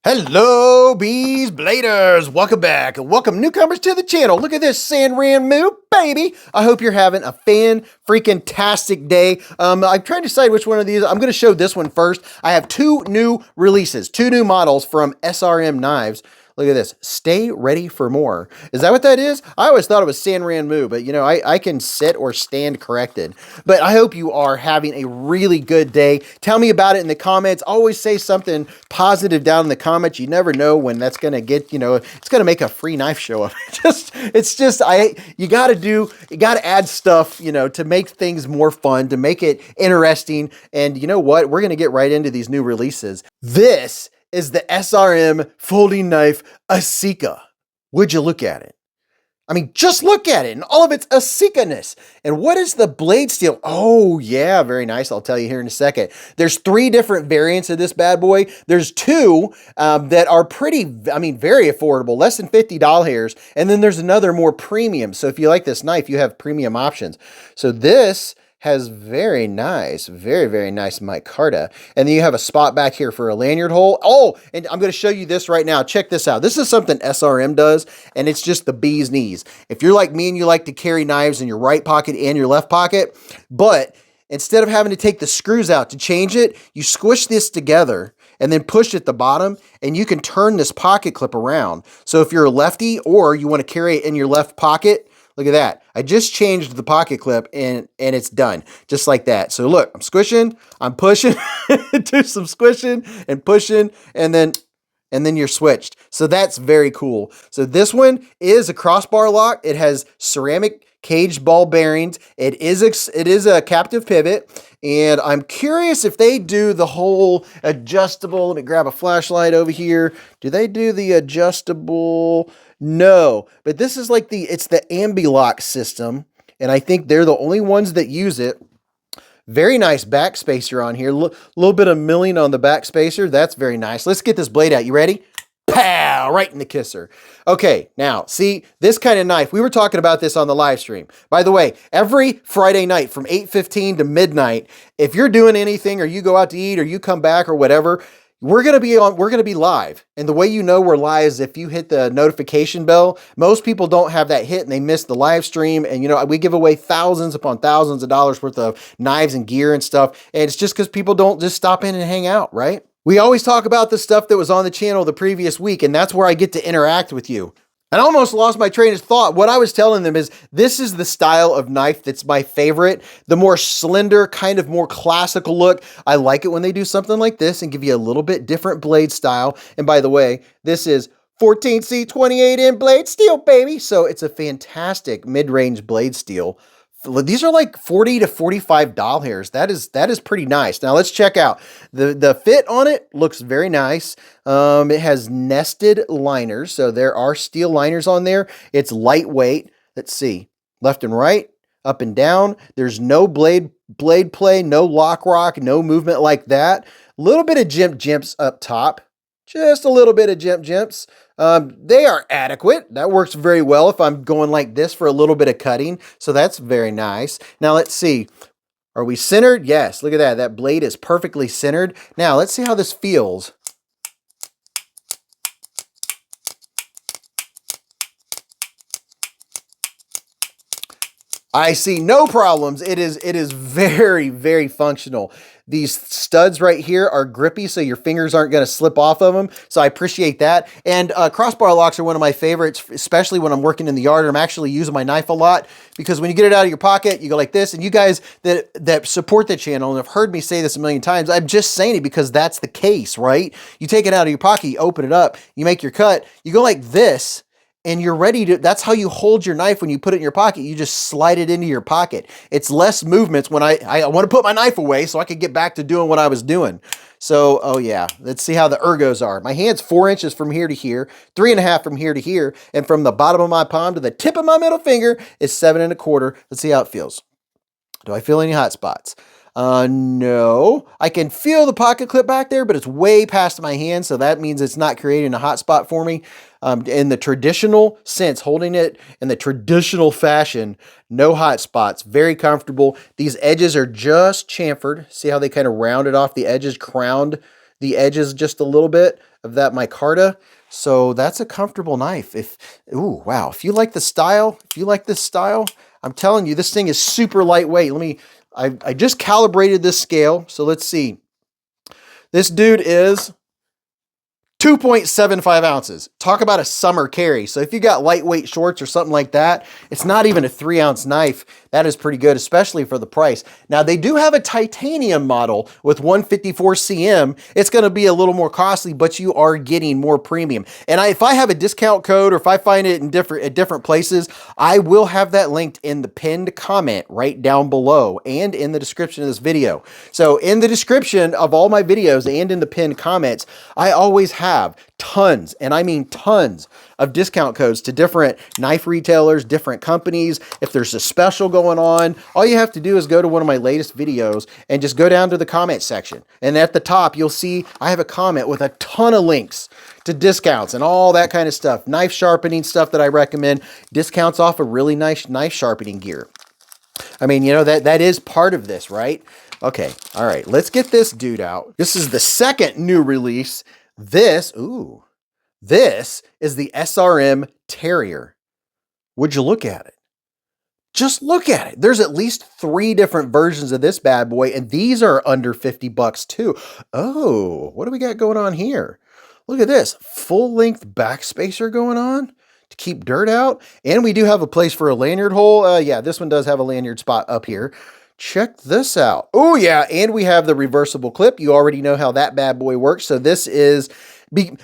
Hello, Beez Bladers! Welcome back and welcome newcomers to the channel. Look at this SRM move, baby! I hope you're having a fan-freaking-tastic day. I'm trying to decide which one of these. I'm going to show this one first. I have two new releases, two new models from SRM knives. Look at this. Stay ready for more. Is that what that is? I always thought it was Sanran Mu, but you know, I can sit or stand corrected. But I hope you are having a really good day. Tell me about it in the comments. Always say something positive down in the comments. You never know when that's going to get, you know, it's going to make a free knife show up. You got to add stuff, you know, to make things more fun, to make it interesting. And you know what? We're going to get right into these new releases. This is the SRM folding knife Asika. Would you look at it? I mean, just look at it and all of its Asika-ness. And what is the blade steel? Oh yeah, very nice. I'll tell you here in a second. There's three different variants of this bad boy. There's two that are pretty, I mean, very affordable, less than $50. And then there's another more premium. So if you like this knife, you have premium options. So this has very nice, very nice micarta. And then you have a spot back here for a lanyard hole. Oh, and I'm going to show you this right now. Check this out. This is something SRM does, and it's just the bee's knees. If you're like me and you like to carry knives in your right pocket and your left pocket, but instead of having to take the screws out to change it, you squish this together and then push at the bottom, and you can turn this pocket clip around. So if you're a lefty or you want to carry it in your left pocket, look at that. I just changed the pocket clip and it's done just like that. So look, I'm squishing, I'm pushing, do some squishing and pushing, and then you're switched. So that's very cool. So this one is a crossbar lock. It has ceramic caged ball bearings. It is a captive pivot. And I'm curious if they do the whole adjustable. Let me grab a flashlight over here. Do they do the adjustable? No, but this is like it's the ambi-lock system, and I think they're the only ones that use it. Very nice back spacer on here. Little bit of milling on the back spacer. That's very nice. Let's get this blade out. You ready? Pow! Right in the kisser. Okay, now, see, this kind of knife, we were talking about this on the live stream. By the way, every Friday night from 8:15 to midnight, if you're doing anything or you go out to eat or you come back or whatever, we're going to be live. And the way you know we're live is if you hit the notification bell. Most people don't have that hit and they miss the live stream. And you know, we give away thousands upon thousands of dollars worth of knives and gear and stuff. And it's just because people don't just stop in and hang out, right? We always talk about the stuff that was on the channel the previous week, and that's where I get to interact with you. I almost lost my train of thought. What I was telling them is this is the style of knife that's my favorite. The more slender, kind of more classical look. I like it when they do something like this and give you a little bit different blade style. And by the way, this is 14C 28N blade steel, baby. So it's a fantastic mid-range blade steel. These are like $40 to $45. That is pretty nice. Now let's check out the fit on it. Looks very nice. It has nested liners, so there are steel liners on there. It's lightweight. Let's see, left and right, up and down. There's no blade play, no lock rock, no movement like that. A little bit of jimps up top. Just a little bit of jimps. They are adequate. That works very well if I'm going like this for a little bit of cutting. So that's very nice. Now let's see. Are we centered? Yes. Look at that. That blade is perfectly centered. Now let's see how this feels. I see no problems. It is very functional. These studs right here are grippy, so your fingers aren't going to slip off of them. So I appreciate that. And crossbar locks are one of my favorites, especially when I'm working in the yard. I'm actually using my knife a lot because when you get it out of your pocket, you go like this. And you guys that support the channel and have heard me say this a million times, I'm just saying it because that's the case, right? You take it out of your pocket, you open it up, you make your cut, you go like this, and you're ready to, that's how you hold your knife when you put it in your pocket. You just slide it into your pocket. It's less movements when I want to put my knife away so I can get back to doing what I was doing. So, oh yeah, let's see how the ergos are. My hand's 4 inches from here to here, 3.5 from here to here, and from the bottom of my palm to the tip of my middle finger is 7.25. Let's see how it feels. Do I feel any hot spots? No. I can feel the pocket clip back there, but it's way past my hand, so that means it's not creating a hot spot for me. In the traditional sense, holding it in the traditional fashion, no hot spots, very comfortable. These edges are just chamfered. See how they kind of rounded off the edges, crowned the edges just a little bit of that micarta. So that's a comfortable knife. Ooh, wow. If you like the style, if you like this style, I'm telling you, this thing is super lightweight. I just calibrated this scale. So let's see. This dude is 2.75 ounces. Talk about a summer carry. So if you got lightweight shorts or something like that, it's not even a 3-ounce knife. That is pretty good, especially for the price. Now, they do have a titanium model with 154 cm. It's going to be a little more costly, but you are getting more premium. And if I have a discount code, or if I find it at different places, I will have that linked in the pinned comment right down below and in the description of this video. So in the description of all my videos and in the pinned comments, I always have tons, and I mean tons, of discount codes to different knife retailers, different companies. If there's a special going on, all you have to do is go to one of my latest videos and just go down to the comment section. And at the top, you'll see I have a comment with a ton of links to discounts and all that kind of stuff. Knife sharpening stuff that I recommend. Discounts off of really nice knife sharpening gear. I mean, you know, that is part of this, right? Okay, all right, let's get this dude out. This is the second new release. This is the SRM Terrier. Would you look at it? Just look at it. There's at least 3 different versions of this bad boy, and these are under 50 bucks too. Oh, what do we got going on here? Look at this, full-length back spacer going on to keep dirt out. And we do have a place for a lanyard hole. Yeah, this one does have a lanyard spot up here. Check this out. Oh yeah, and we have the reversible clip. You already know how that bad boy works. So this is,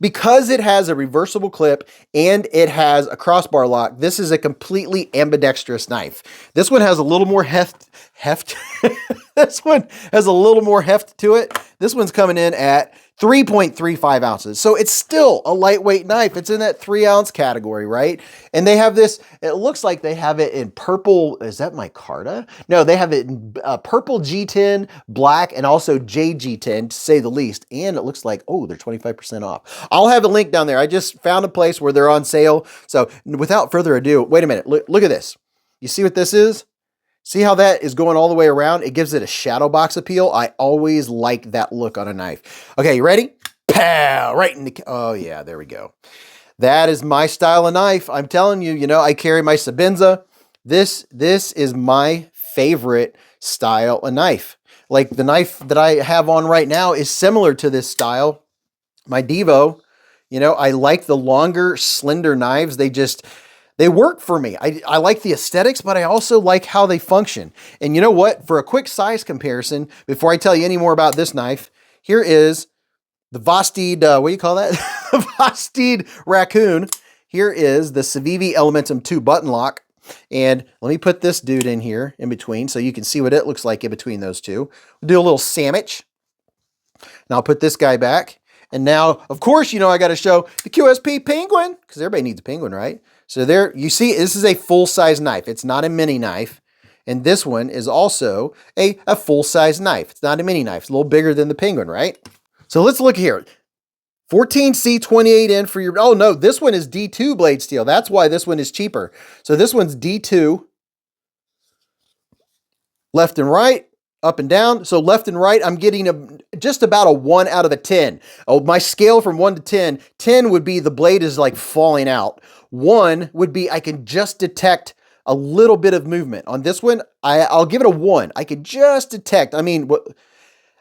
because it has a reversible clip and it has a crossbar lock, this is a completely ambidextrous knife. This one has a little more heft. This one has a little more heft to it. This one's coming in at 3.35 ounces. So it's still a lightweight knife. It's in that 3-ounce category, right? And they have this, it looks like they have it in purple. Is that micarta? No, they have it in purple G10, black, and also JG10, to say the least. And it looks like, oh, they're 25% off. I'll have a link down there. I just found a place where they're on sale. So without further ado, wait a minute. Look at this. You see what this is? See how that is going all the way around? It gives it a shadow box appeal. I always like that look on a knife. Okay, you ready? Pow! Right in the, oh yeah, there we go. That is my style of knife. I'm telling you, you know, I carry my Sabenza. This is my favorite style of knife. Like the knife that I have on right now is similar to this style. My Devo, you know, I like the longer, slender knives. They work for me. I like the aesthetics, but I also like how they function. And you know what? For a quick size comparison, before I tell you any more about this knife, here is the Vosteed, what do you call that? Vosteed Raccoon. Here is the Civivi Elementum 2 button lock. And let me put this dude in here in between so you can see what it looks like in between those two. We'll do a little sandwich. Now I'll put this guy back. And now, of course, you know, I got to show the QSP Penguin, because everybody needs a penguin, right? So there, you see, this is a full-size knife. It's not a mini knife. And this one is also a full-size knife. It's not a mini knife. It's a little bigger than the Penguin, right? So let's look here. 14C 28N for your, oh no, this one is D2 blade steel. That's why this one is cheaper. So this one's D2. Left and right, up and down. So left and right, I'm getting just about a 1 out of a 10. Oh, my scale from 1 to 10, 10 would be the blade is like falling out. 1 would be I can just detect a little bit of movement. On this one, I'll give it a 1. I could just detect, I mean,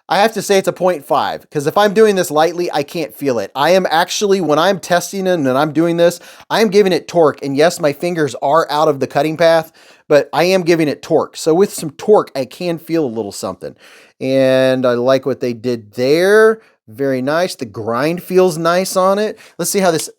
I have to say it's a 0.5 because if I'm doing this lightly, I can't feel it. I am actually, when I'm testing it and I'm doing this, I'm giving it torque. And yes, my fingers are out of the cutting path, but I am giving it torque. So with some torque, I can feel a little something. And I like what they did there. Very nice. The grind feels nice on it. Let's see how this...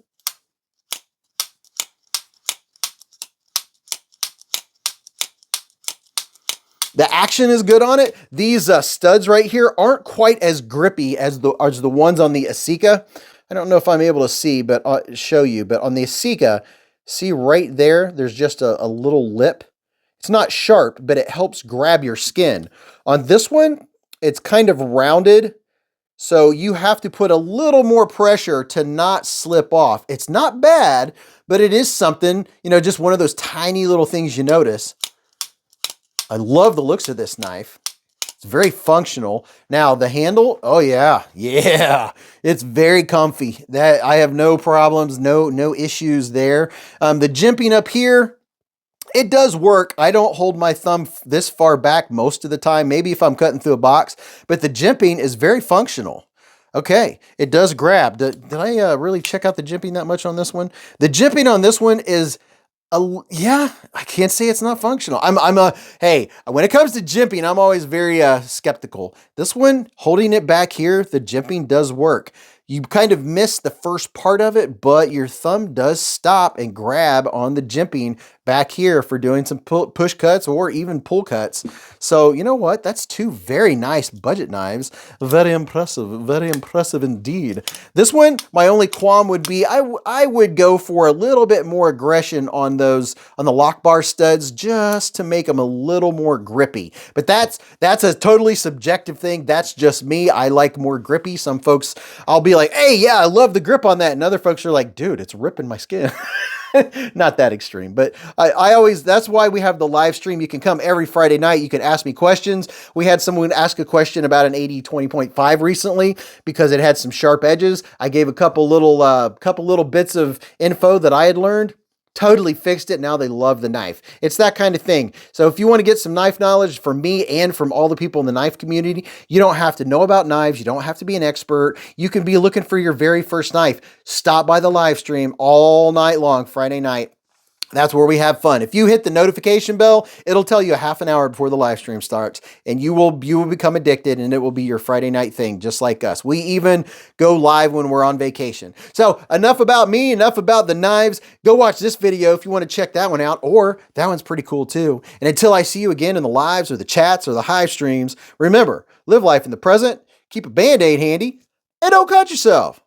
The action is good on it. These studs right here aren't quite as grippy as the ones on the Asika. I don't know if I'm able to see, but show you. But on the Asika, see right there, there's just a little lip. It's not sharp, but it helps grab your skin. On this one, it's kind of rounded, so you have to put a little more pressure to not slip off. It's not bad, but it is something, you know, just one of those tiny little things you notice. I love the looks of this knife. It's It's very functional. Now the handle, oh yeah, it's very comfy. That I have no problems, no issues there. The jimping up here, it does work. I don't hold my thumb this far back most of the time, maybe if I'm cutting through a box, but the jimping is very functional. Okay, it does grab. Did I really check out the jimping that much on this one? The jimping on this one is, yeah, I can't say it's not functional. Hey, when it comes to jimping, I'm always very skeptical. This one, holding it back here, the jimping does work. You kind of miss the first part of it, but your thumb does stop and grab on the jimping back here for doing some push cuts or even pull cuts. So you know what? That's two very nice budget knives. Very impressive indeed. This one, my only qualm would be I would go for a little bit more aggression on the lock bar studs just to make them a little more grippy. But that's a totally subjective thing. That's just me. I like more grippy. Some folks, I'll be like, hey, yeah, I love the grip on that. And other folks are like, dude, it's ripping my skin. Not that extreme, but I always, that's why we have the live stream. You can come every Friday night. You can ask me questions. We had someone ask a question about an 80-20.5 recently because it had some sharp edges. I gave a couple little bits of info that I had learned. Totally fixed it. Now they love the knife. It's that kind of thing. So if you want to get some knife knowledge from me and from all the people in the knife community, you don't have to know about knives. You don't have to be an expert. You can be looking for your very first knife. Stop by the live stream all night long, Friday night. That's where we have fun. If you hit the notification bell, it'll tell you a half an hour before the live stream starts, and you will become addicted, and it will be your Friday night thing, just like us. We even go live when we're on vacation. So enough about me, enough about the knives. Go watch this video if you want to check that one out, or that one's pretty cool too. And until I see you again in the lives or the chats or the hive streams, remember, live life in the present, keep a Band-Aid handy, and don't cut yourself.